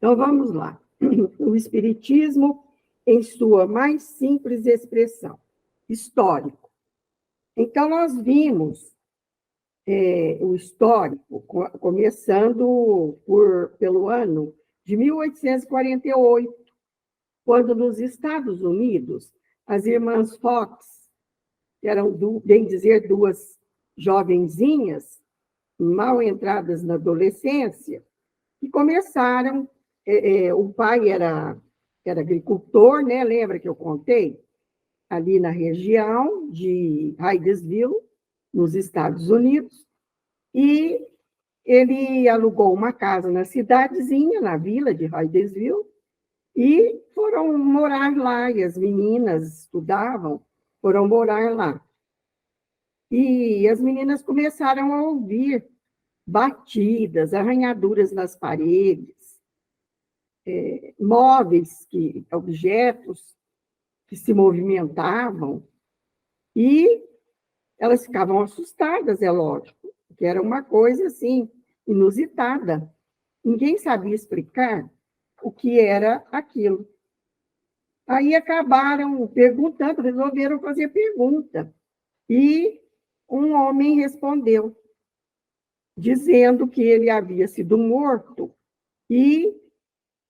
Então, vamos lá. O Espiritismo, em sua mais simples expressão, histórico. Então, nós vimos o histórico, começando pelo ano de 1848, quando nos Estados Unidos, as irmãs Fox, que eram, bem dizer, duas jovenzinhas, mal entradas na adolescência, que começaram, o pai era agricultor, né? Lembra que eu contei? Ali na região de Hydesville, nos Estados Unidos, e ele alugou uma casa na cidadezinha, na vila de Hydesville, e foram morar lá, e as meninas estudavam, foram morar lá. E as meninas começaram a ouvir batidas, arranhaduras nas paredes, móveis, objetos que se movimentavam, e elas ficavam assustadas, é lógico, porque era uma coisa assim, inusitada. Ninguém sabia explicar o que era aquilo. Aí acabaram perguntando, resolveram fazer pergunta. E um homem respondeu, dizendo que ele havia sido morto e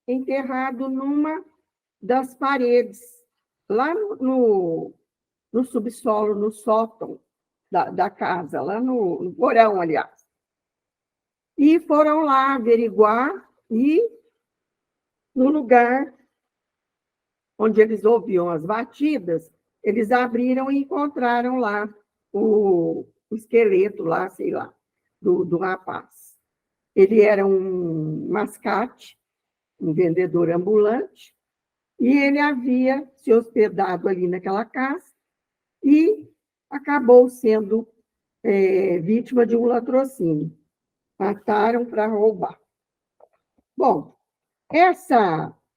enterrado numa das paredes, lá no subsolo, no sótão da casa, lá no porão, aliás. E foram lá averiguar, e no lugar onde eles ouviam as batidas, eles abriram e encontraram lá o esqueleto, lá, sei lá, do rapaz. Ele era um mascate, um vendedor ambulante, e ele havia se hospedado ali naquela casa e acabou sendo vítima de um latrocínio. Mataram para roubar. Bom,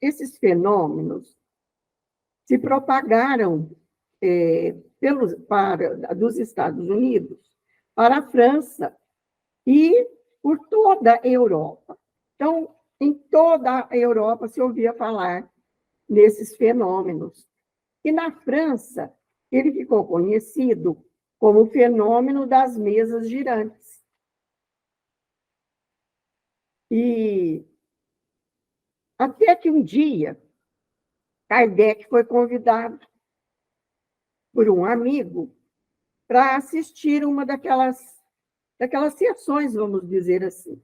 esses fenômenos se propagaram dos Estados Unidos para a França e por toda a Europa. Então, em toda a Europa se ouvia falar nesses fenômenos. E na França, ele ficou conhecido como o fenômeno das mesas girantes. E até que um dia, Kardec foi convidado por um amigo para assistir uma daquelas sessões, vamos dizer assim.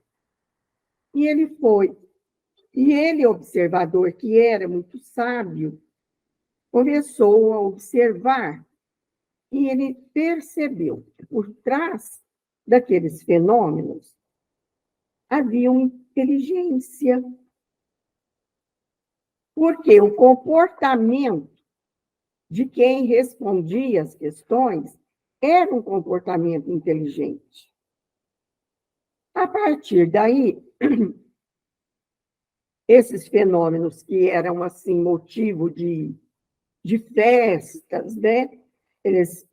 E ele foi. E ele, observador que era muito sábio, começou a observar e ele percebeu que por trás daqueles fenômenos havia uma inteligência, porque o comportamento de quem respondia às questões era um comportamento inteligente. A partir daí, esses fenômenos que eram assim motivo de festas, né?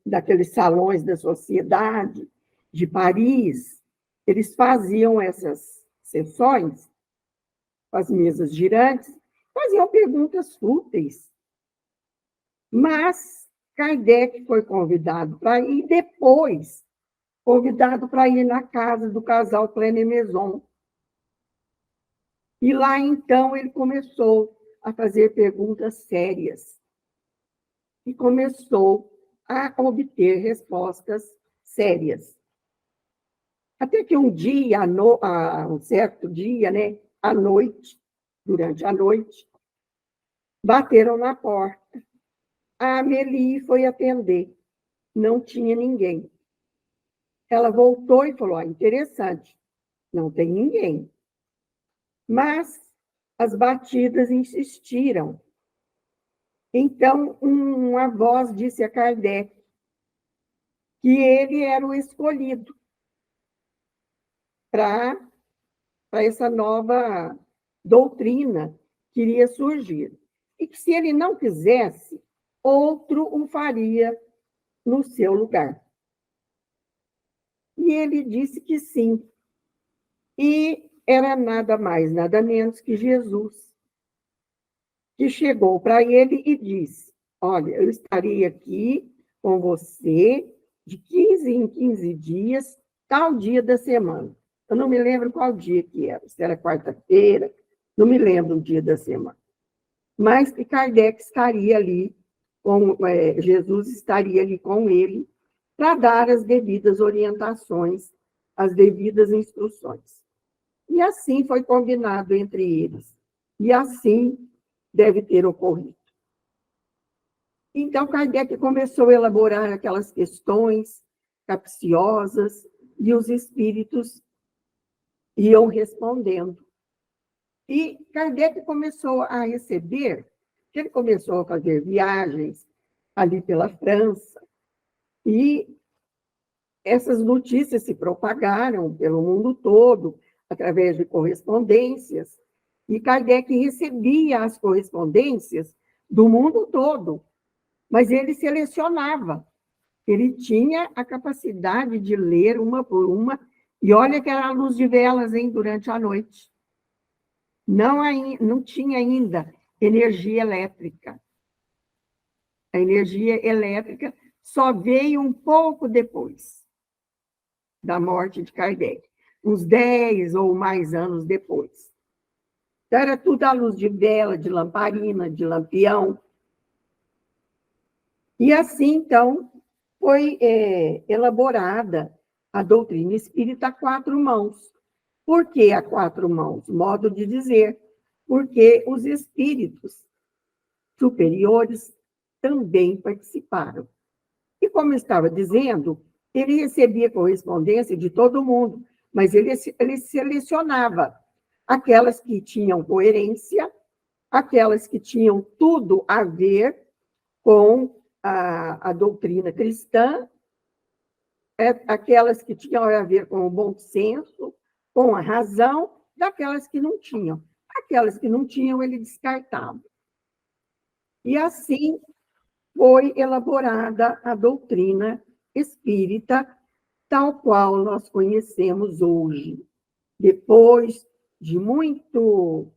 Daqueles salões da sociedade de Paris, eles faziam essas sessões, as mesas girantes, faziam perguntas fúteis. Mas Kardec foi convidado para ir, depois convidado para ir na casa do casal Pleine Maison. E lá, então, ele começou a fazer perguntas sérias e começou a obter respostas sérias. Até que um dia, um certo dia, né, à noite, durante a noite, bateram na porta. A Amélie foi atender. Não tinha ninguém. Ela voltou e falou, interessante, não tem ninguém. Mas as batidas insistiram. Então, uma voz disse a Kardec que ele era o escolhido para essa nova doutrina que iria surgir. E que, se ele não quisesse, outro o faria no seu lugar. E ele disse que sim. E era nada mais, nada menos que Jesus, que chegou para ele e disse: olha, eu estarei aqui com você de 15 em 15 dias, tal dia da semana. Eu não me lembro qual dia que era, se era quarta-feira, não me lembro o dia da semana. Mas que Kardec estaria ali, Jesus estaria ali com ele, para dar as devidas orientações, as devidas instruções. E assim foi combinado entre eles. E assim deve ter ocorrido. Então, Kardec começou a elaborar aquelas questões capciosas e os espíritos iam respondendo. E Kardec começou a receber, ele começou a fazer viagens ali pela França, e essas notícias se propagaram pelo mundo todo, através de correspondências, e Kardec recebia as correspondências do mundo todo, mas ele selecionava. Ele tinha a capacidade de ler uma por uma, e olha que era a luz de velas, hein, durante a noite. Não tinha ainda energia elétrica. A energia elétrica só veio um pouco depois da morte de Kardec, uns 10 ou mais anos depois. Então, era tudo à luz de vela, de lamparina, de lampião. E assim, então, foi elaborada a doutrina espírita a quatro mãos. Por que a quatro mãos? Modo de dizer, porque os espíritos superiores também participaram. E como eu estava dizendo, ele recebia correspondência de todo mundo, mas ele selecionava aquelas que tinham coerência, aquelas que tinham tudo a ver com a doutrina cristã, aquelas que tinham a ver com o bom senso, com a razão, daquelas que não tinham. Aquelas que não tinham, ele descartava. E assim foi elaborada a doutrina espírita, tal qual nós conhecemos hoje, depois de muito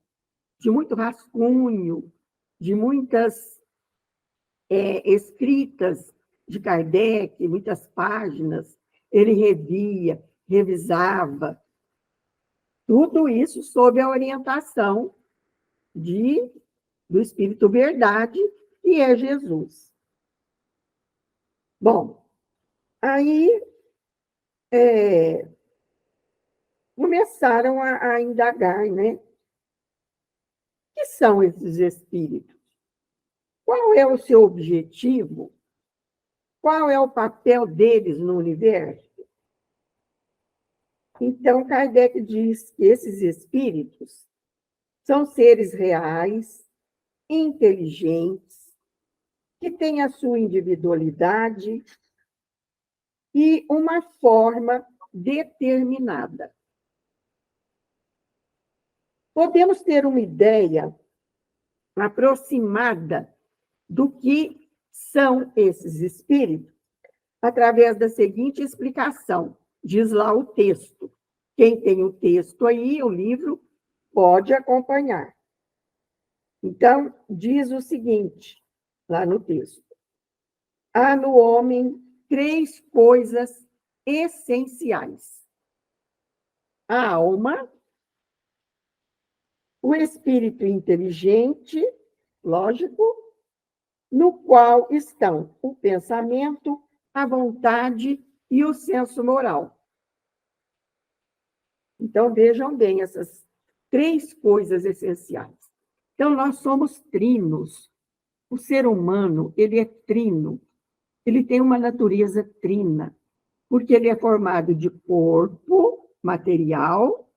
rascunho, de muitas escritas de Kardec, muitas páginas, ele revia, revisava, tudo isso sob a orientação do Espírito Verdade, que é Jesus. Bom, aí começaram a indagar, né? O que são esses espíritos? Qual é o seu objetivo? Qual é o papel deles no universo? Então, Kardec diz que esses espíritos são seres reais, inteligentes, que têm a sua individualidade e uma forma determinada. Podemos ter uma ideia aproximada do que são esses espíritos através da seguinte explicação, diz lá o texto. Quem tem o texto aí, o livro, pode acompanhar. Então, diz o seguinte, lá no texto: há no homem 3 coisas essenciais: a alma, o espírito inteligente, lógico, no qual estão o pensamento, a vontade e o senso moral. Então, vejam bem essas 3 coisas essenciais. Então, nós somos trinos. O ser humano, ele é trino. Ele tem uma natureza trina, porque ele é formado de corpo material,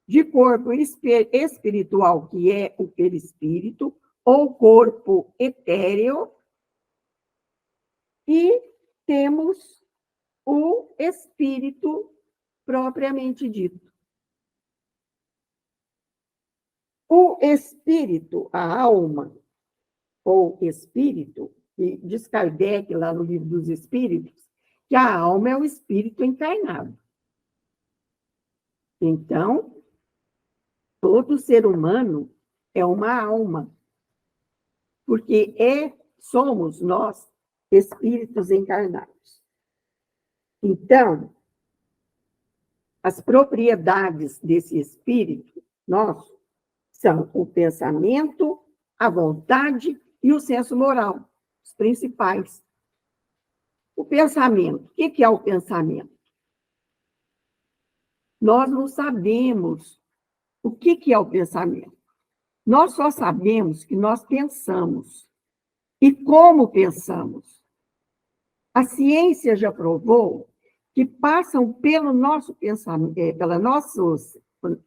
de corpo espiritual, que é o perispírito, ou corpo etéreo, e temos o espírito propriamente dito. O espírito, a alma, ou espírito, que diz Kardec lá no Livro dos Espíritos, que a alma é o espírito encarnado. Então, Todo ser humano é uma alma, porque somos nós espíritos encarnados. Então, as propriedades desse espírito nosso são o pensamento, a vontade e o senso moral, os principais. O pensamento, o que é o pensamento? Nós não sabemos o que é o pensamento. Nós só sabemos que nós pensamos e como pensamos. A ciência já provou que passam pelo nosso pensamento,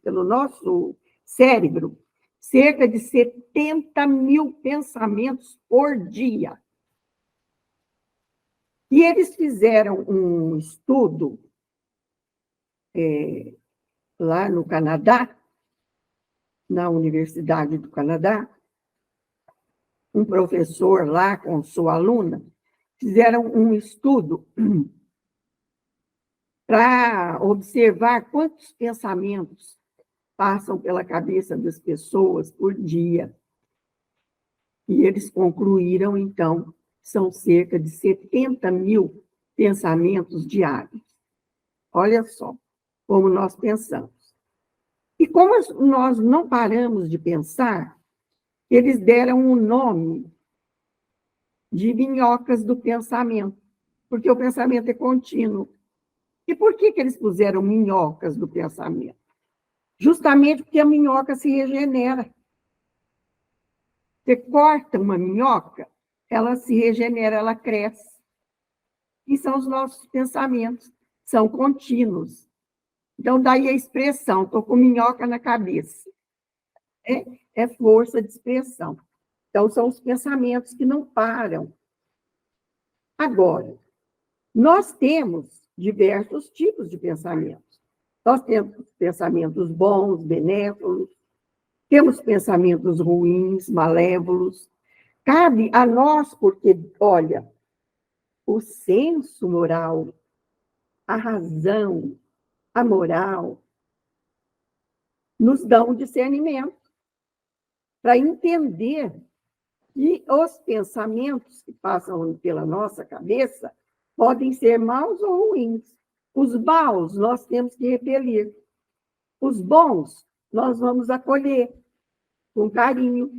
pelo nosso cérebro, cerca de 70 mil pensamentos por dia. E eles fizeram um estudo lá no Canadá, na Universidade do Canadá, um professor lá com sua aluna, fizeram um estudo para observar quantos pensamentos passam pela cabeça das pessoas por dia. E eles concluíram, então, são cerca de 70 mil pensamentos diários. Olha só como nós pensamos. E como nós não paramos de pensar, eles deram um nome de minhocas do pensamento, porque o pensamento é contínuo. E por que eles puseram minhocas do pensamento? Justamente porque a minhoca se regenera. Você corta uma minhoca, ela se regenera, ela cresce. E são os nossos pensamentos, são contínuos. Então, daí a expressão, estou com minhoca na cabeça. É força de expressão. Então, são os pensamentos que não param. Agora, nós temos diversos tipos de pensamentos. Nós temos pensamentos bons, benévolos, temos pensamentos ruins, malévolos. Cabe a nós, porque, olha, o senso moral, a razão, a moral, nos dão um discernimento para entender que os pensamentos que passam pela nossa cabeça podem ser maus ou ruins. Os maus nós temos que repelir. Os bons nós vamos acolher com carinho,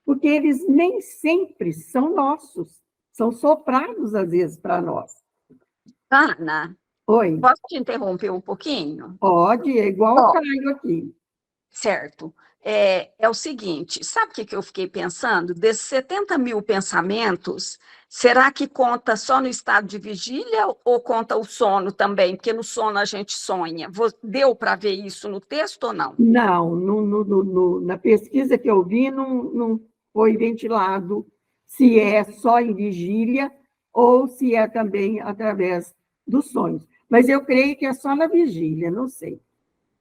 porque eles nem sempre são nossos, são soprados às vezes para nós. Ana, Oi. posso te interromper um pouquinho? Pode, é igual o Caio aqui. Certo. É o seguinte, sabe o que eu fiquei pensando? Desses 70 mil pensamentos, será que conta só no estado de vigília ou conta o sono também? Porque no sono a gente sonha. Deu para ver isso no texto ou não? Não, na pesquisa que eu vi, não foi ventilado se é só em vigília ou se é também através dos sonhos. Mas eu creio que é só na vigília, não sei.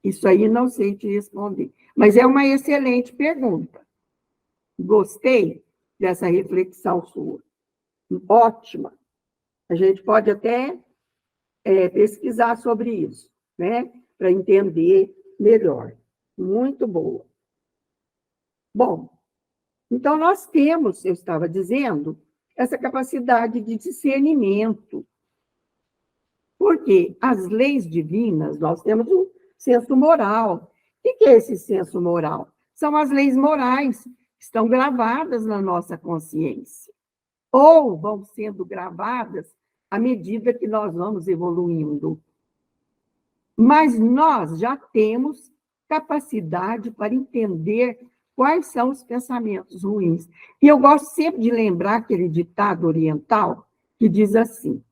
Isso aí não sei te responder. Mas é uma excelente pergunta. Gostei dessa reflexão sua. Ótima. A gente pode até pesquisar sobre isso, né? Para entender melhor. Muito boa. Bom, então nós temos, eu estava dizendo, essa capacidade de discernimento. Porque as leis divinas, nós temos um senso moral. O que é esse senso moral? São as leis morais que estão gravadas na nossa consciência. Ou vão sendo gravadas à medida que nós vamos evoluindo. Mas nós já temos capacidade para entender quais são os pensamentos ruins. E eu gosto sempre de lembrar aquele ditado oriental que diz assim: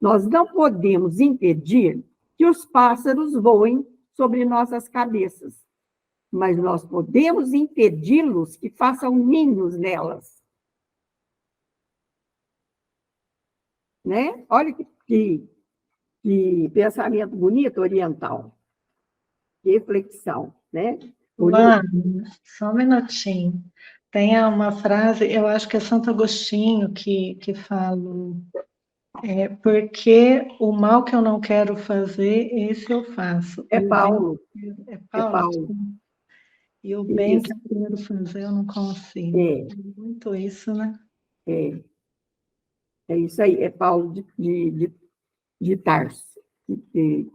nós não podemos impedir que os pássaros voem sobre nossas cabeças, mas nós podemos impedi-los que façam ninhos nelas. Né? Olha que pensamento bonito oriental. Que reflexão, né? Luana, só um minutinho. Tem uma frase, eu acho que é Santo Agostinho que fala, porque o mal que eu não quero fazer, esse eu faço. É Paulo. É Paulo? E o bem que Isso. eu quero fazer, eu não consigo. É, Muito isso, né? é, é isso aí, é Paulo de Tarso que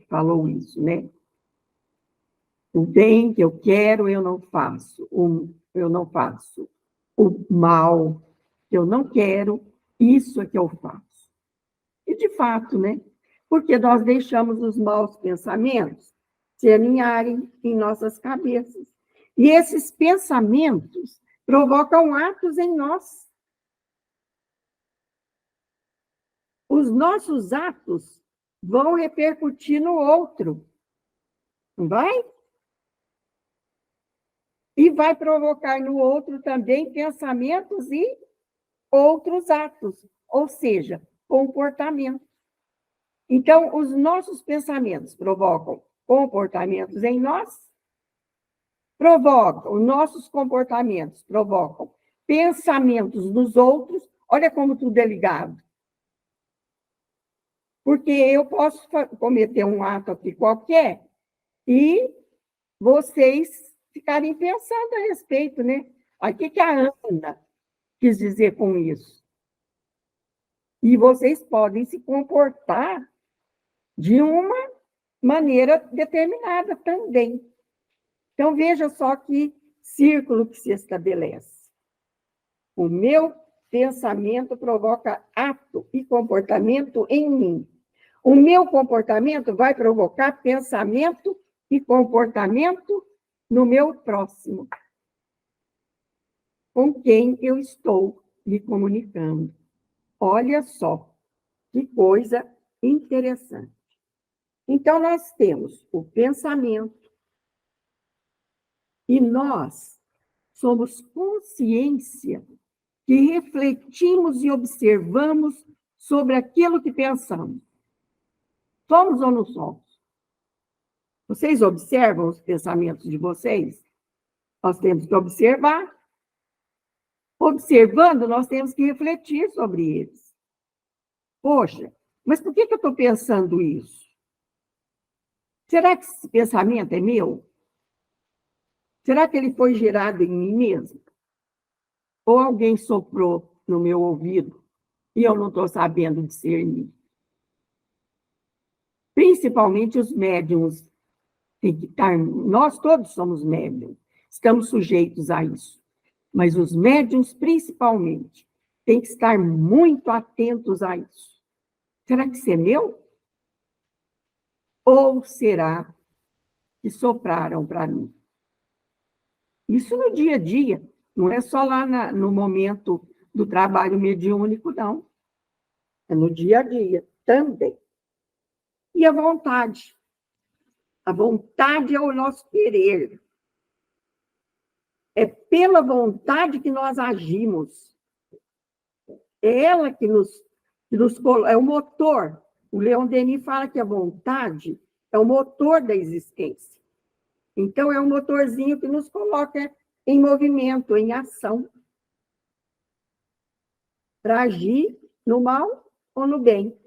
falou isso, né? O bem que eu quero, eu não faço. Eu não faço. O mal que eu não quero, isso é que eu faço. E, de fato, né? Porque nós deixamos os maus pensamentos se alinharem em nossas cabeças. E esses pensamentos provocam atos em nós. Os nossos atos vão repercutir no outro, não vai? E vai provocar no outro também pensamentos e outros atos, ou seja, comportamento. Então, os nossos pensamentos provocam comportamentos em nós, os nossos comportamentos provocam pensamentos nos outros. Olha como tudo é ligado. Porque eu posso cometer um ato aqui qualquer e vocês ficarem pensando a respeito, né? O que a Ana quis dizer com isso? E vocês podem se comportar de uma maneira determinada também. Então, veja só que círculo que se estabelece. O meu pensamento provoca ato e comportamento em mim. O meu comportamento vai provocar pensamento e comportamento no meu próximo, com quem eu estou me comunicando. Olha só, que coisa interessante. Então, nós temos o pensamento e nós somos consciência que refletimos e observamos sobre aquilo que pensamos. Somos ou não somos? Vocês observam os pensamentos de vocês? Nós temos que observar. Observando, nós temos que refletir sobre eles. Poxa, mas por que eu estou pensando isso? Será que esse pensamento é meu? Será que ele foi gerado em mim mesmo? Ou alguém soprou no meu ouvido e eu não estou sabendo discernir? Principalmente os médiums têm que estar. Nós todos somos médiums, estamos sujeitos a isso. Mas os médiums, principalmente, têm que estar muito atentos a isso. Será que isso é meu? Ou será que sopraram para mim? Isso no dia a dia, não é só lá no momento do trabalho mediúnico, não. É no dia a dia também. E a vontade? A vontade é o nosso querer. É pela vontade que nós agimos. É ela que nos é o motor. O Leon Denis fala que a vontade é o motor da existência. Então, é um motorzinho que nos coloca em movimento, em ação, para agir no mal ou no bem,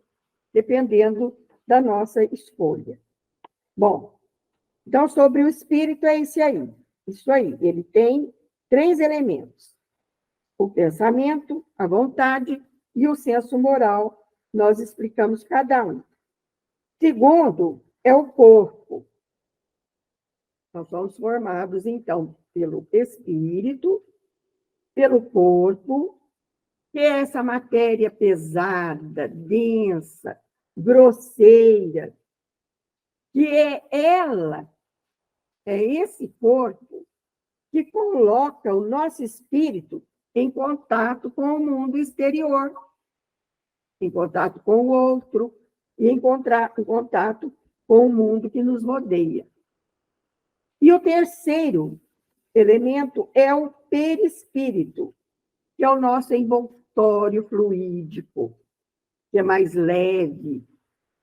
dependendo da nossa escolha. Bom, então, sobre o espírito é isso aí. Ele tem 3 elementos: o pensamento, a vontade e o senso moral. Nós explicamos cada um. Segundo, é o corpo. Nós somos formados, então, pelo espírito, pelo corpo, que é essa matéria pesada, densa, grosseira, que é ela, é esse corpo que coloca o nosso espírito em contato com o mundo exterior, em contato com o outro, e em contato com o mundo que nos rodeia. E o terceiro elemento é o perispírito, que é o nosso envoltório fluídico, que é mais leve,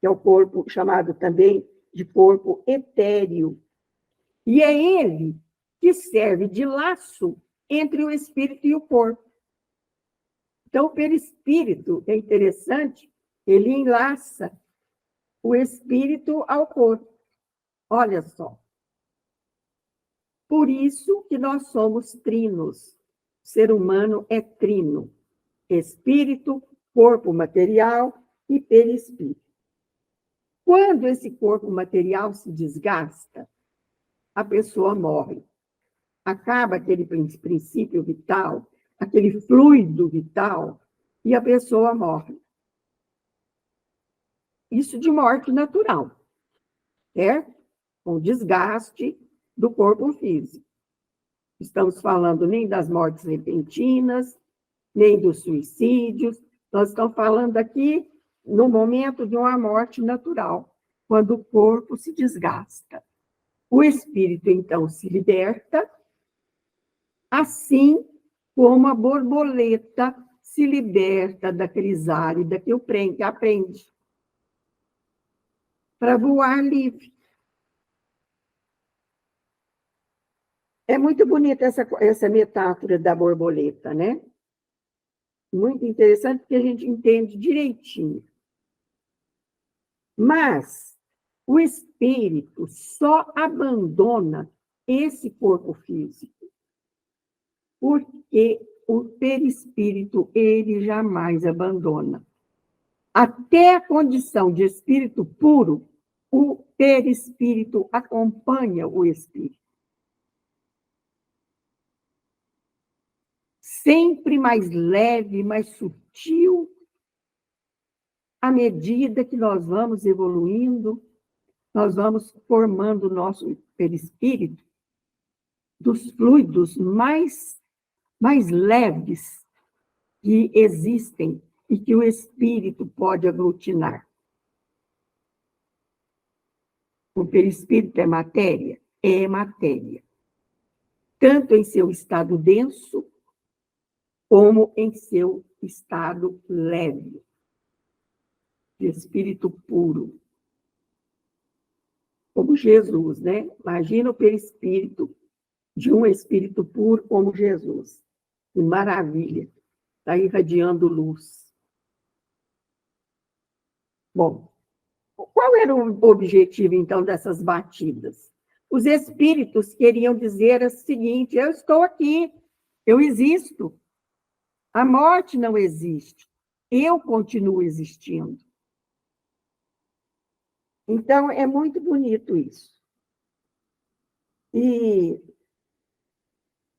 que é o corpo chamado também de corpo etéreo. E é ele que serve de laço entre o espírito e o corpo. Então, o perispírito é interessante, ele enlaça o espírito ao corpo. Olha só. Por isso que nós somos trinos. O ser humano é trino. Espírito, corpo material e perispírito. Quando esse corpo material se desgasta, a pessoa morre. Acaba aquele princípio vital, aquele fluido vital, e a pessoa morre. Isso de morte natural, certo? Com desgaste do corpo físico. Estamos falando nem das mortes repentinas, nem dos suicídios. Nós estamos falando aqui no momento de uma morte natural, quando o corpo se desgasta. O espírito, então, se liberta, assim como a borboleta se liberta da crisálida que aprende para voar livre. É muito bonita essa metáfora da borboleta, né? Muito interessante, porque a gente entende direitinho. Mas o espírito só abandona esse corpo físico, porque o perispírito, ele jamais abandona. Até a condição de espírito puro, o perispírito acompanha o espírito. Sempre mais leve, mais sutil, à medida que nós vamos evoluindo, nós vamos formando o nosso perispírito dos fluidos mais leves que existem e que o espírito pode aglutinar. O perispírito é matéria? É matéria. Tanto em seu estado denso, como em seu estado leve, de espírito puro. Como Jesus, né? Imagina o perispírito de um espírito puro como Jesus. Que maravilha! Está irradiando luz. Bom, qual era o objetivo, então, dessas batidas? Os espíritos queriam dizer o seguinte: eu estou aqui, eu existo. A morte não existe, eu continuo existindo. Então, é muito bonito isso. E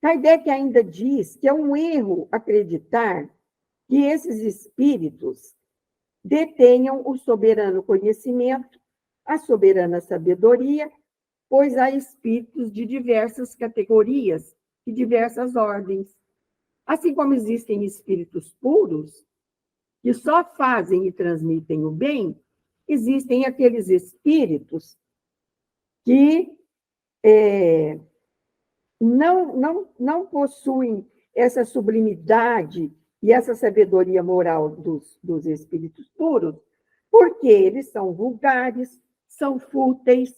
Kardec ainda diz que é um erro acreditar que esses espíritos detenham o soberano conhecimento, a soberana sabedoria, pois há espíritos de diversas categorias e diversas ordens. Assim como existem espíritos puros, que só fazem e transmitem o bem, existem aqueles espíritos que não possuem essa sublimidade e essa sabedoria moral dos espíritos puros, porque eles são vulgares, são fúteis,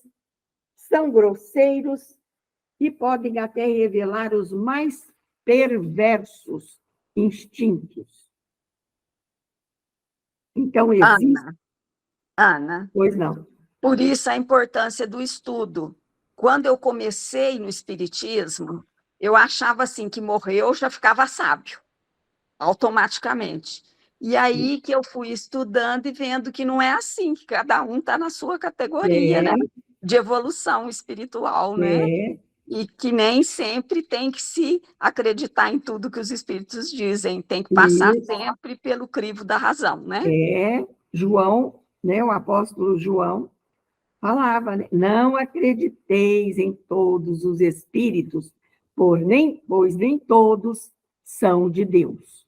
são grosseiros e podem até revelar os mais perversos instintos. Então, existe... Ana, Pois não. por isso a importância do estudo. Quando eu comecei no espiritismo, eu achava assim que morreu já ficava sábio, automaticamente. E aí que eu fui estudando e vendo que não é assim, que cada um está na sua categoria, né? De evolução espiritual, né? E que nem sempre tem que se acreditar em tudo que os espíritos dizem, tem que passar sempre pelo crivo da razão, né? João, né, o apóstolo João, falava, né? Não acrediteis em todos os espíritos, pois nem todos são de Deus.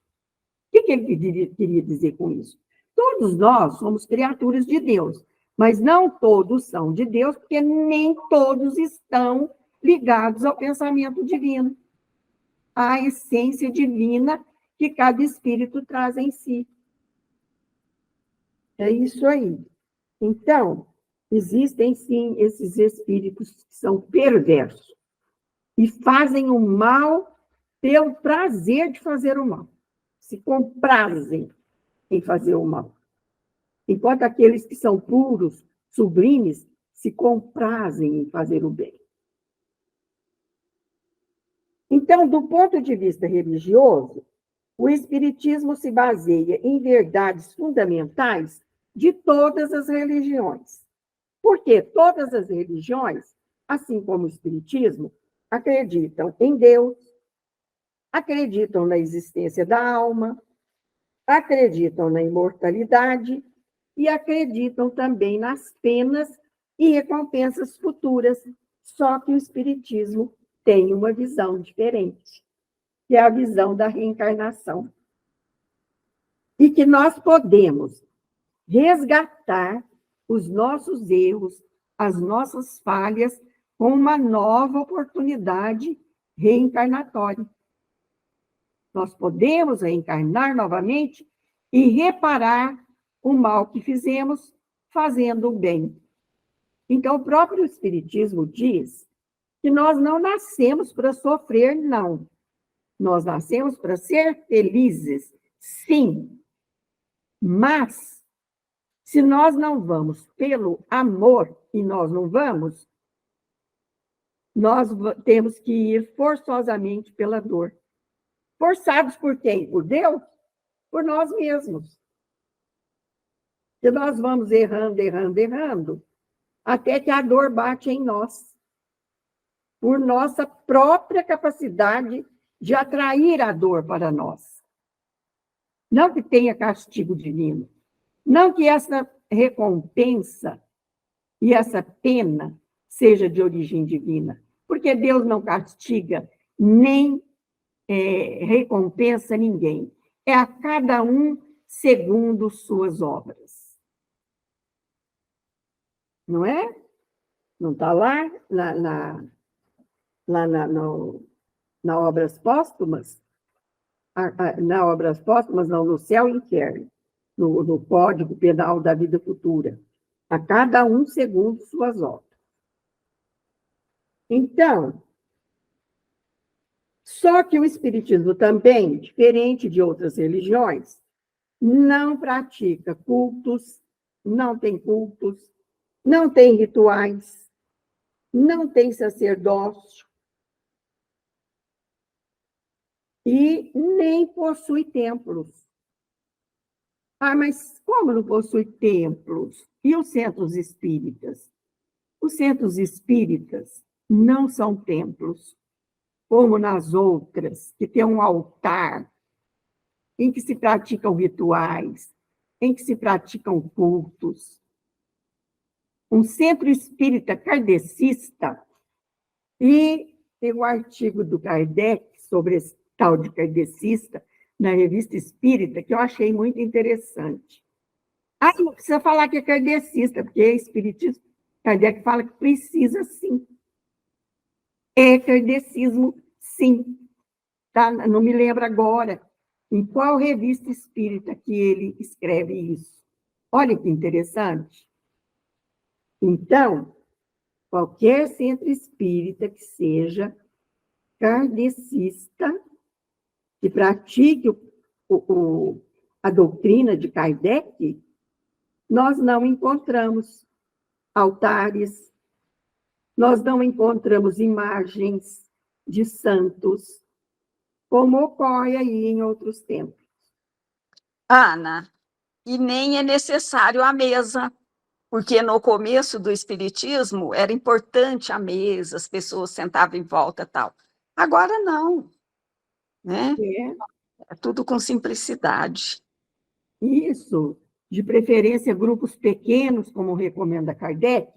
O que ele queria dizer com isso? Todos nós somos criaturas de Deus, mas não todos são de Deus, porque nem todos estão ligados ao pensamento divino, à essência divina que cada espírito traz em si. É isso aí. Então, existem, sim, esses espíritos que são perversos e fazem o mal pelo prazer de fazer o mal. Se comprazem em fazer o mal. Enquanto aqueles que são puros, sublimes, se comprazem em fazer o bem. Então, do ponto de vista religioso, o Espiritismo se baseia em verdades fundamentais de todas as religiões. Porque todas as religiões, assim como o Espiritismo, acreditam em Deus, acreditam na existência da alma, acreditam na imortalidade e acreditam também nas penas e recompensas futuras. Só que o Espiritismo tem uma visão diferente, que é a visão da reencarnação. E que nós podemos resgatar os nossos erros, as nossas falhas, com uma nova oportunidade reencarnatória. Nós podemos reencarnar novamente e reparar o mal que fizemos, fazendo o bem. Então, o próprio Espiritismo diz que nós não nascemos para sofrer, não. Nós nascemos para ser felizes, sim. Mas, se nós não vamos pelo amor, e nós não vamos, nós temos que ir forçosamente pela dor. Forçados por quem? Por Deus? Por nós mesmos. E nós vamos errando, errando, errando, até que a dor bate em nós, por nossa própria capacidade de atrair a dor para nós. Não que tenha castigo divino, não que essa recompensa e essa pena seja de origem divina, porque Deus não castiga nem recompensa ninguém. É a cada um segundo suas obras. Não é? Não está lá na Obras Póstumas? Na Obras Póstumas, não, no Céu e Inferno, no Código Penal da Vida Futura. A cada um segundo suas obras. Então, só que o Espiritismo também, diferente de outras religiões, não pratica cultos, não tem cultos, não tem rituais, não tem sacerdócio e nem possui templos. Ah, mas como não possui templos? E os centros espíritas? Os centros espíritas não são templos, como nas outras, que tem um altar em que se praticam rituais, em que se praticam cultos. Um centro espírita kardecista, e tem um artigo do Kardec sobre esse tal de kardecista, na Revista Espírita, que eu achei muito interessante. Ah, não precisa falar que é kardecista, porque é espiritismo. Kardec fala que precisa, sim. É kardecismo, sim. Tá? Não me lembro agora em qual revista espírita que ele escreve isso. Olha que interessante. Então, qualquer centro espírita que seja kardecista, que pratique a doutrina de Kardec, nós não encontramos altares, nós não encontramos imagens de santos, como ocorre aí em outros tempos. Ana, e nem é necessário a mesa, porque no começo do Espiritismo era importante a mesa, as pessoas sentavam em volta e tal. Agora não, né? É tudo com simplicidade. Isso, de preferência grupos pequenos, como recomenda Kardec,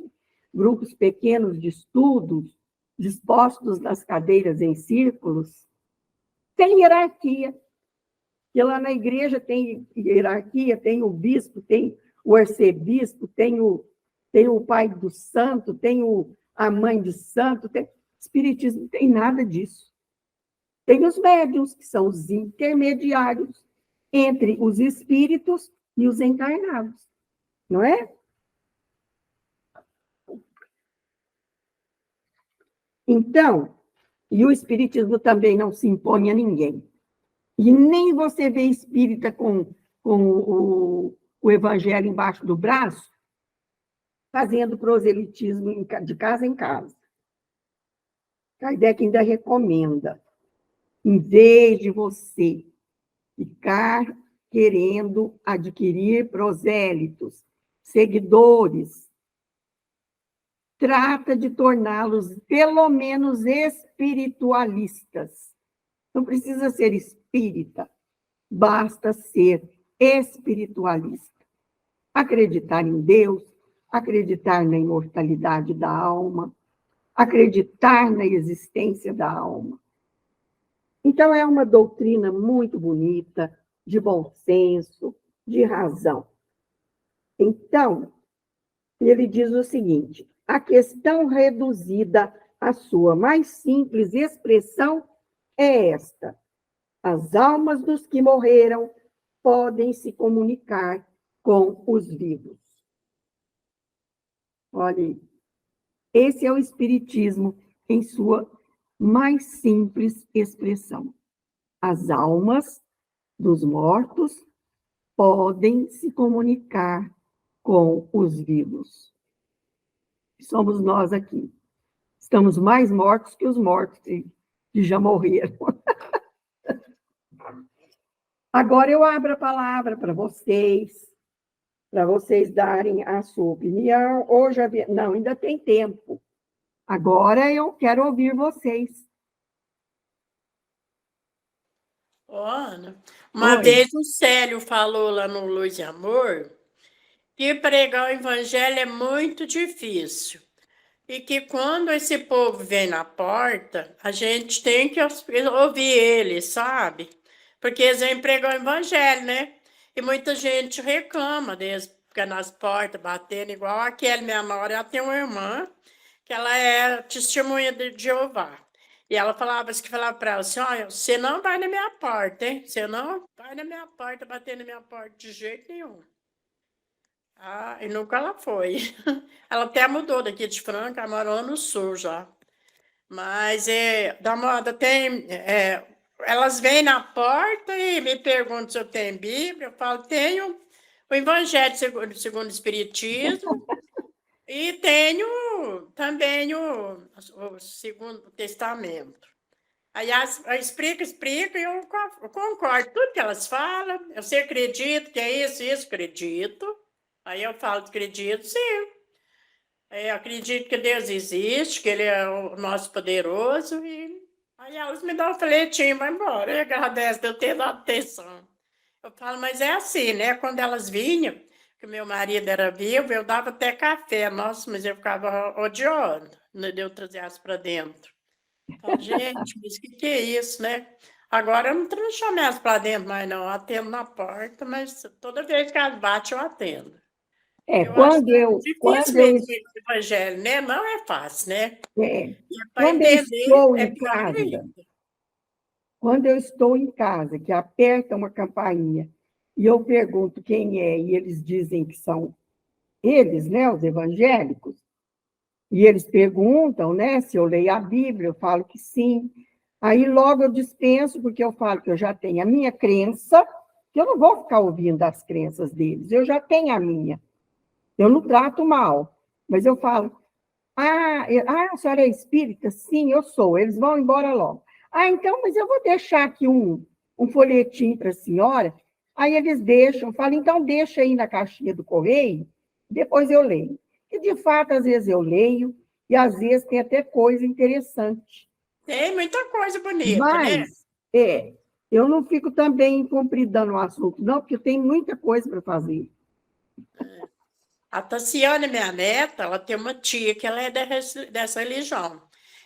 grupos pequenos de estudos, dispostos nas cadeiras em círculos, tem hierarquia. Porque lá na igreja tem hierarquia, tem o bispo, tem o arcebispo, tem o pai do santo, tem a mãe de santo. Espiritismo não tem nada disso. Tem os médiuns, que são os intermediários entre os espíritos e os encarnados, não é? Então, e o espiritismo também não se impõe a ninguém. E nem você vê espírita com o evangelho embaixo do braço, fazendo proselitismo de casa em casa. Kardec ainda recomenda Em vez de você ficar querendo adquirir prosélitos, seguidores, trata de torná-los, pelo menos, espiritualistas. Não precisa ser espírita, basta ser espiritualista. Acreditar em Deus, acreditar na imortalidade da alma, acreditar na existência da alma. Então, é uma doutrina muito bonita, de bom senso, de razão. Então, ele diz o seguinte: a questão reduzida à sua mais simples expressão é esta: as almas dos que morreram podem se comunicar com os vivos. Olha, esse é o Espiritismo em sua mais simples expressão. As almas dos mortos podem se comunicar com os vivos. Somos nós aqui. Estamos mais mortos que os mortos que já morreram. Agora eu abro a palavra para vocês darem a sua opinião. Hoje, não, ainda tem tempo. Agora eu quero ouvir vocês. Ana, uma Oi. vez o Célio falou lá no Luz e Amor que pregar o evangelho é muito difícil e que quando esse povo vem na porta, a gente tem que ouvir eles, sabe? Porque eles vêm pregar o evangelho, né? E muita gente reclama deles ficar nas portas, batendo, igual a Kelly, minha nora, ela tem uma irmã que ela é testemunha de Jeová. E ela falava para ela assim: olha, você não vai na minha porta, hein? Você não vai na minha porta, bater na minha porta de jeito nenhum. Ah, e nunca ela foi. Ela até mudou daqui de Franca, morou no sul já. Mas da moda tem. Elas vêm na porta e me perguntam se eu tenho Bíblia. Eu falo: tenho o Evangelho segundo o Espiritismo. E tenho também o Segundo Testamento. Aí explica, e eu concordo. Tudo que elas falam, você acredita que é isso, acredito. Aí eu falo, acredito, sim. Eu acredito que Deus existe, que Ele é o nosso poderoso. E aí elas me dão um folhetinho, vai embora. Eu agradeço de eu ter dado atenção. Eu falo, mas é assim, né? Quando elas vinham, que meu marido era vivo, eu dava até café. Nossa, mas eu ficava odiando, né, de eu trazer elas para dentro. Eu falo, gente, mas o que é isso, né? Agora eu não chamo elas para dentro mais, não. Eu atendo na porta, mas toda vez que elas batem, eu atendo. Eu acho difícil mesmo o evangelho, né? Não é fácil, né? Para Quando eu entender, estou é em pior casa, ainda. que aperta uma campainha, e eu pergunto quem é, e eles dizem que são eles, né, os evangélicos, e eles perguntam, né, se eu leio a Bíblia, eu falo que sim. Aí logo eu dispenso, porque eu falo que eu já tenho a minha crença, que eu não vou ficar ouvindo as crenças deles, eu já tenho a minha. Eu não trato mal, mas eu falo: a senhora é espírita? Sim, eu sou. Eles vão embora logo. Então, mas eu vou deixar aqui um folhetim para a senhora. Aí eles deixam, falam: então deixa aí na caixinha do correio, depois eu leio. E, de fato, às vezes eu leio, e às vezes tem até coisa interessante. Tem muita coisa bonita, né? Mas, eu não fico também compridando o assunto, não, porque tem muita coisa para fazer. A Tassiana, minha neta, ela tem uma tia que ela é dessa religião.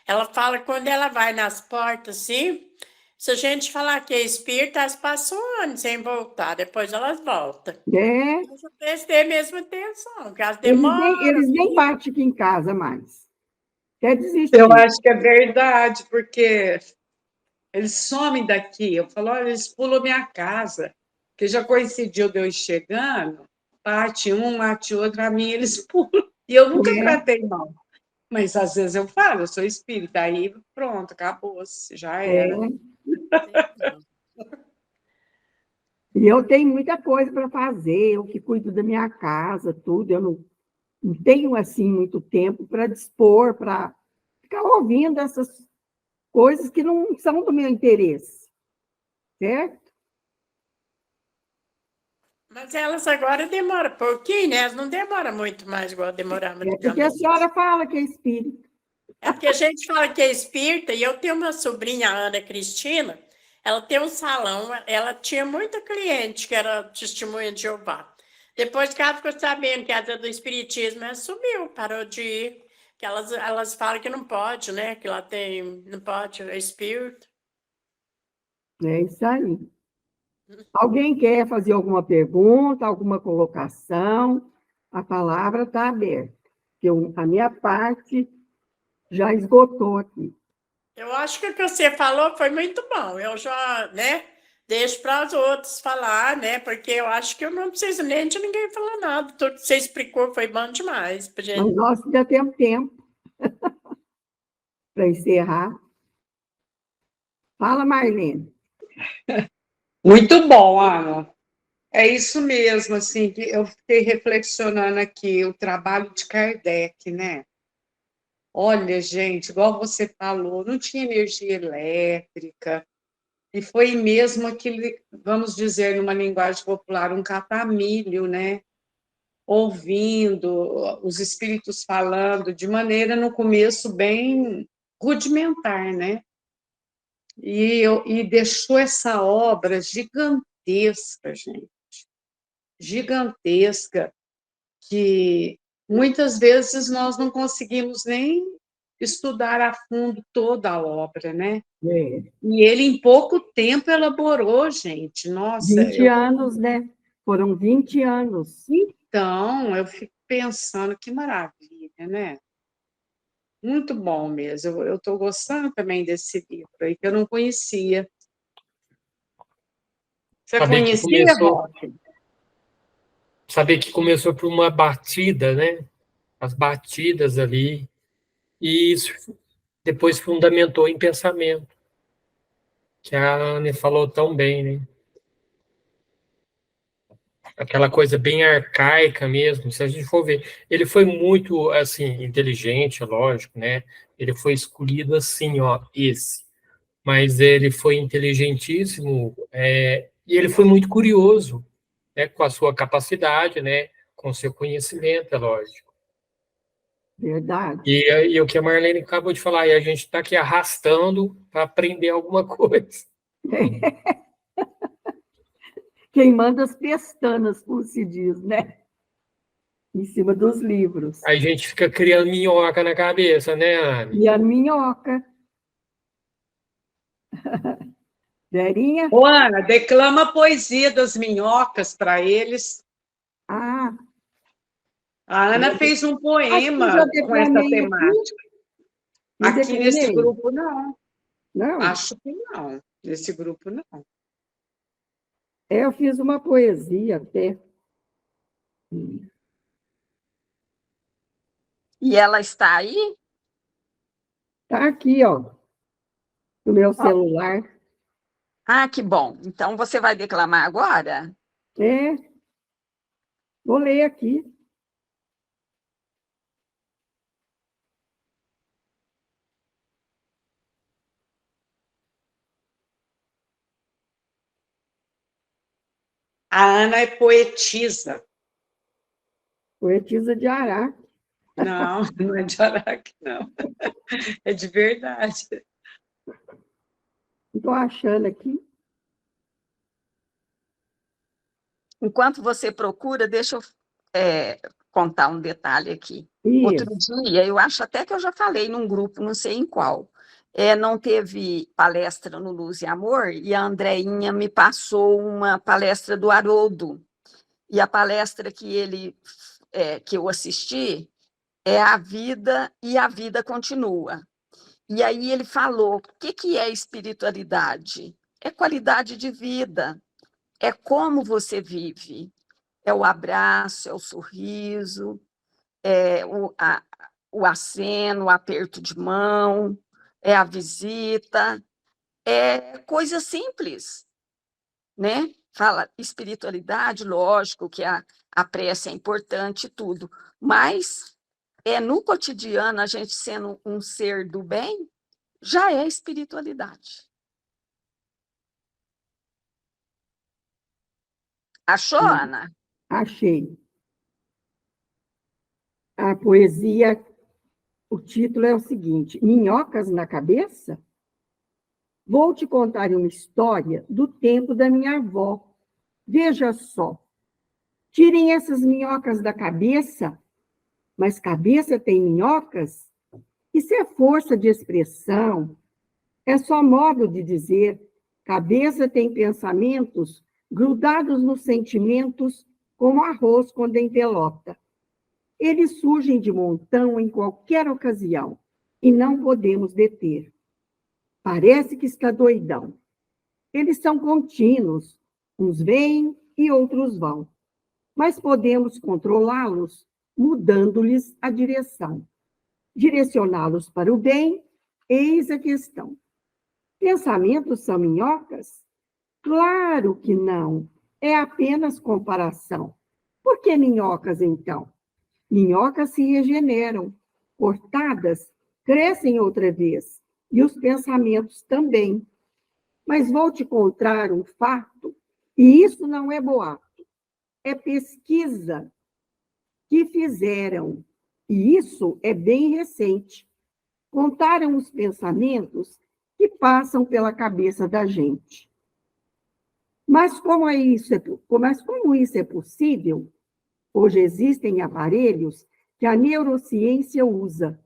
Ela fala que quando ela vai nas portas, assim, se a gente falar que é espírita, elas passam anos sem voltar, depois elas voltam. Eu já prestei a mesma atenção, porque elas demoram. Eles nem batem aqui em casa mais. Quer desistir. Eu acho que é verdade, porque eles somem daqui. Eu falo: olha, eles pulam minha casa, que já coincidiu de eu ir chegando, parte um, parte outro, a mim eles pulam. E eu nunca tratei mal. Mas às vezes eu falo, eu sou espírita, aí pronto, acabou-se, já era. E eu tenho muita coisa para fazer, eu que cuido da minha casa, tudo. Eu não tenho, assim, muito tempo para dispor, para ficar ouvindo essas coisas que não são do meu interesse, certo? Mas elas agora demoram um pouquinho, né? Elas não demoram muito mais, igual demorava É porque a antigamente. senhora fala que é espírito. É porque a gente fala que é espírita, e eu tenho uma sobrinha, a Ana Cristina, ela tem um salão, ela tinha muita cliente que era testemunha de Jeová. Depois que ela ficou sabendo que era do espiritismo, ela sumiu, parou de ir. Que elas falam que não pode, né? Que lá tem, não pode, é espírito. É isso aí. Alguém quer fazer alguma pergunta, alguma colocação? A palavra está aberta. A minha parte já esgotou aqui. Eu acho que o que você falou foi muito bom. Eu já, né, deixo para os outros falar, né? Porque eu acho que eu não preciso nem de ninguém falar nada. Tudo que você explicou foi bom demais pra gente. Mas nós ainda temos tempo para encerrar. Fala, Marlene. Muito bom, Ana. É isso mesmo, assim, que eu fiquei reflexionando aqui, o trabalho de Kardec, né? Olha, gente, igual você falou, não tinha energia elétrica, e foi mesmo aquele, vamos dizer, numa linguagem popular, um catamilho, né? Ouvindo os espíritos falando de maneira, no começo, bem rudimentar, né? E deixou essa obra gigantesca, gente, gigantesca, que muitas vezes nós não conseguimos nem estudar a fundo toda a obra, né? É, E ele, em pouco tempo, elaborou, gente. Nossa, 20 anos, né? Foram 20 anos. então, eu fico pensando, que maravilha, né? Muito bom mesmo. Eu estou gostando também desse livro aí, que eu não conhecia. Você Saber que conhecia, começou, Roque? saber que começou por uma batida, né? As batidas ali, e isso depois fundamentou em pensamento, que a Anne falou tão bem, né? Aquela coisa bem arcaica mesmo, se a gente for ver. Ele foi muito, assim, inteligente, lógico, né? Ele foi escolhido assim, ó, esse. Mas ele foi inteligentíssimo, e ele foi muito curioso, né? Com a sua capacidade, né? Com o seu conhecimento, é lógico. Verdade. E o que a Marlene acabou de falar, e a gente está aqui arrastando para aprender alguma coisa. Queimando as pestanas, como se diz, né? Em cima dos livros. Aí a gente fica criando minhoca na cabeça, né, Anne? E a minhoca. Verinha? Ô, Ana, declama a poesia das minhocas para eles. Ah, A Ana fez um acho que eu já poema com essa declamei aqui. temática. Eu Aqui nesse declamei? grupo, não. Não, Acho que não. Nesse grupo, não. eu fiz uma poesia até. E ela está aí? Está aqui, ó, no meu celular. Ah, que bom. Então você vai declamar agora? É, vou ler aqui. A Ana é poetisa. Poetisa de Ará. Não, não é de Araque, não. É de verdade. Estou achando aqui. Enquanto você procura, deixa eu contar um detalhe aqui. Outro Isso. dia, eu acho até que eu já falei num grupo, não sei em qual, não teve palestra no Luz e Amor, e a Andreinha me passou uma palestra do Haroldo. E a palestra que eu assisti é A Vida e a Vida Continua. E aí ele falou, o que é espiritualidade? É qualidade de vida, é como você vive, é o abraço, é o sorriso, é o aceno, o aperto de mão, é a visita, é coisa simples, né? Fala espiritualidade, lógico que a prece é importante e tudo, mas no cotidiano, a gente sendo um ser do bem, já é espiritualidade. Achou, Ana? Achei. A poesia, o título é o seguinte: Minhocas na cabeça? Vou te contar uma história do tempo da minha avó. Veja só. Tirem essas minhocas da cabeça, mas cabeça tem minhocas? Isso é força de expressão, é só modo de dizer. Cabeça tem pensamentos grudados nos sentimentos, como arroz quando em pelota. Eles surgem de montão em qualquer ocasião e não podemos deter. Parece que está doidão. Eles são contínuos, uns vêm e outros vão, mas podemos controlá-los mudando-lhes a direção. Direcioná-los para o bem, eis a questão. Pensamentos são minhocas? Claro que não, é apenas comparação. Por que minhocas, então? Minhocas se regeneram, cortadas, crescem outra vez, e os pensamentos também. Mas vou te contar um fato, e isso não é boato, é pesquisa que fizeram, e isso é bem recente. Contaram os pensamentos que passam pela cabeça da gente. Mas como isso é possível? Hoje existem aparelhos que a neurociência usa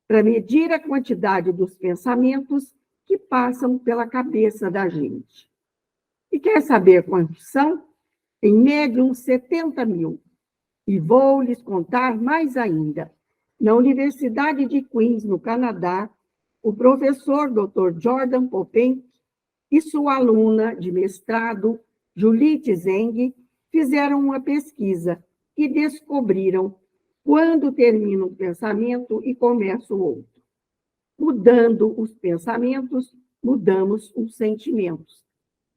para medir a quantidade dos pensamentos que passam pela cabeça da gente. E quer saber quantos são? Em média, uns 70 mil. E vou lhes contar mais ainda. Na Universidade de Queens, no Canadá, o professor Dr. Jordan Popenk e sua aluna de mestrado, Juliette Zeng, fizeram uma pesquisa e descobriram quando termina um pensamento e começa o outro. Mudando os pensamentos, mudamos os sentimentos.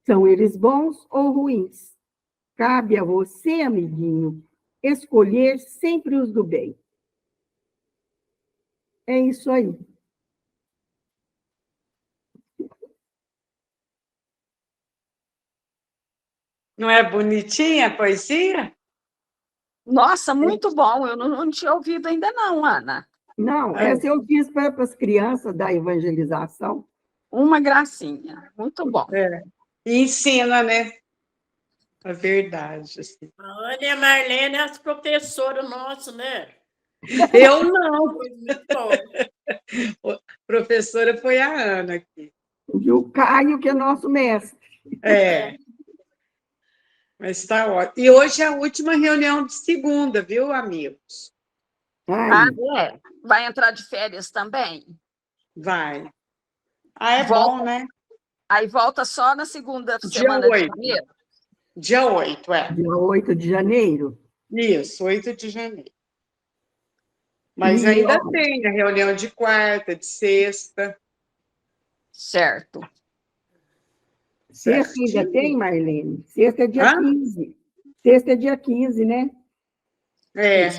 São eles bons ou ruins? Cabe a você, amiguinho, escolher sempre os do bem. É isso aí. Não é bonitinha a poesia? Nossa, muito bom. Eu não tinha ouvido ainda não, Ana. Não, essa eu fiz para as crianças da evangelização. Uma gracinha. Muito bom. E ensina, né? A verdade. Assim. Olha, a Marlene é as professoras nossas, né? Eu não. Muito bom. A professora foi a Ana aqui. E o Caio, que é nosso mestre. Mas está ótimo. E hoje é a última reunião de segunda, viu, amigos? Ah, é? Vai entrar de férias também? Vai. Ah, é Volta, bom, né? Aí volta só na segunda Dia semana 8. de janeiro? Dia 8, é. Dia 8 de janeiro. Isso, 8 de janeiro. Mas ainda tem a reunião de quarta, de sexta. Certo. Sexta ainda tem, Marlene? Sexta é dia 15. Sexta é dia 15, né? É.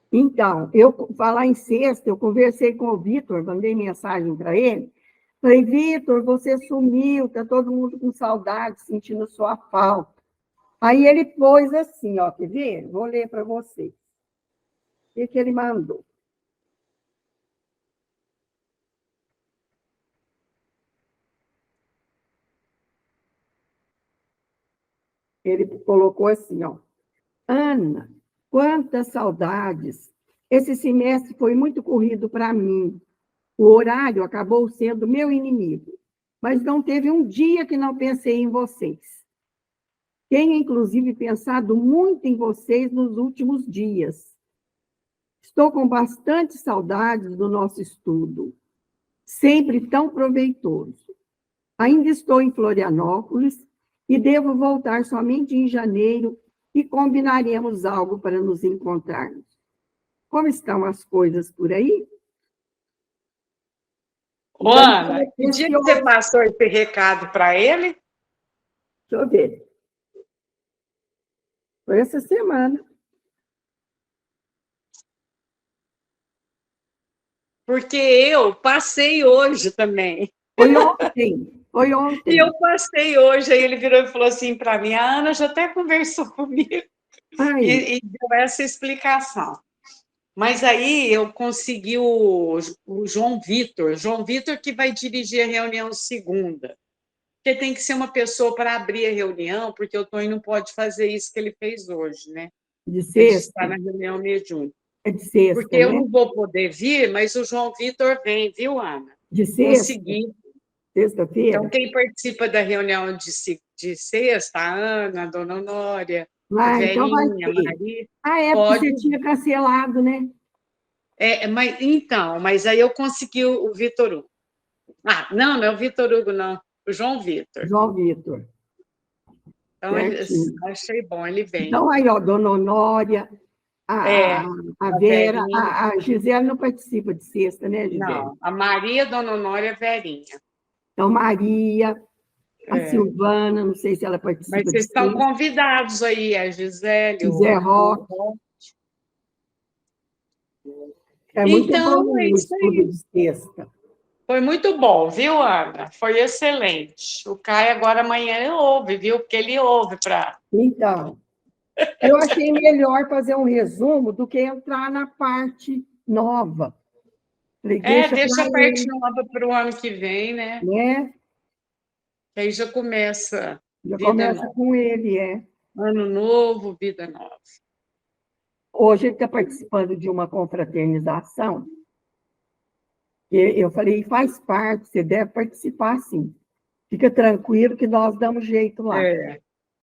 Então, falar em sexta, eu conversei com o Vitor, mandei mensagem para ele. Falei, Vitor, você sumiu, está todo mundo com saudade, sentindo sua falta. Aí ele pôs assim, ó, quer ver? Vou ler para vocês. O que ele mandou? Ele colocou assim, ó. Ana, quantas saudades! Esse semestre foi muito corrido para mim. O horário acabou sendo meu inimigo, mas não teve um dia que não pensei em vocês. Tenho, inclusive, pensado muito em vocês nos últimos dias. Estou com bastante saudades do nosso estudo, sempre tão proveitoso. Ainda estou em Florianópolis e devo voltar somente em janeiro e combinaremos algo para nos encontrarmos. Como estão as coisas por aí? Ô, Ana, que dia que você passou esse recado para ele? Deixa eu ver. Foi essa semana. porque eu passei hoje também. Foi ontem, foi ontem. E eu passei hoje, aí ele virou e falou assim para mim, a Ana já até conversou comigo Ai, e deu essa explicação. Mas aí eu consegui o João Vitor que vai dirigir a reunião segunda, porque tem que ser uma pessoa para abrir a reunião, porque o Tonho não pode fazer isso que ele fez hoje, né? de Ele sexta, está na reunião mediúnica. é de sexta, Porque eu né? não vou poder vir, mas o João Vitor vem, viu, Ana? De sexta, Consegui. sexta-feira. Então, quem participa da reunião de sexta, a Ana, a Dona Honória, a Ah, então vai Verinha, a ter. Maria, Ah, é, porque pode. você tinha cancelado, né? Mas aí eu consegui o Vitor Hugo. Ah, não é o Vitor Hugo, não. O João Vitor. João Vitor. Então, Certinho. achei bom, ele vem. Então, aí, ó, Dona Honória, a Vera, Verinha. a Gisele não participa de sexta, né, Gisele? Não, a Maria, Dona Honória, a Verinha. Então, Maria, a Silvana, não sei se ela participa Mas de vocês estão sexta. convidados aí, a Gisele, Zé Roque. É muito Então, bom é o isso estudo aí. de sexta. Foi muito bom, viu, Ana? Foi excelente. O Caio agora amanhã ele ouve, viu? Porque ele ouve para. Então, eu achei melhor fazer um resumo do que entrar na parte nova. Falei, Deixa pra a parte ele, nova para o ano que vem, né? né? Que aí já começa Já vida começa nova. com ele, é. Ano novo, vida nova. Hoje ele está participando de uma confraternização. E eu falei, faz parte, você deve participar, sim. Fica tranquilo que nós damos jeito lá. É.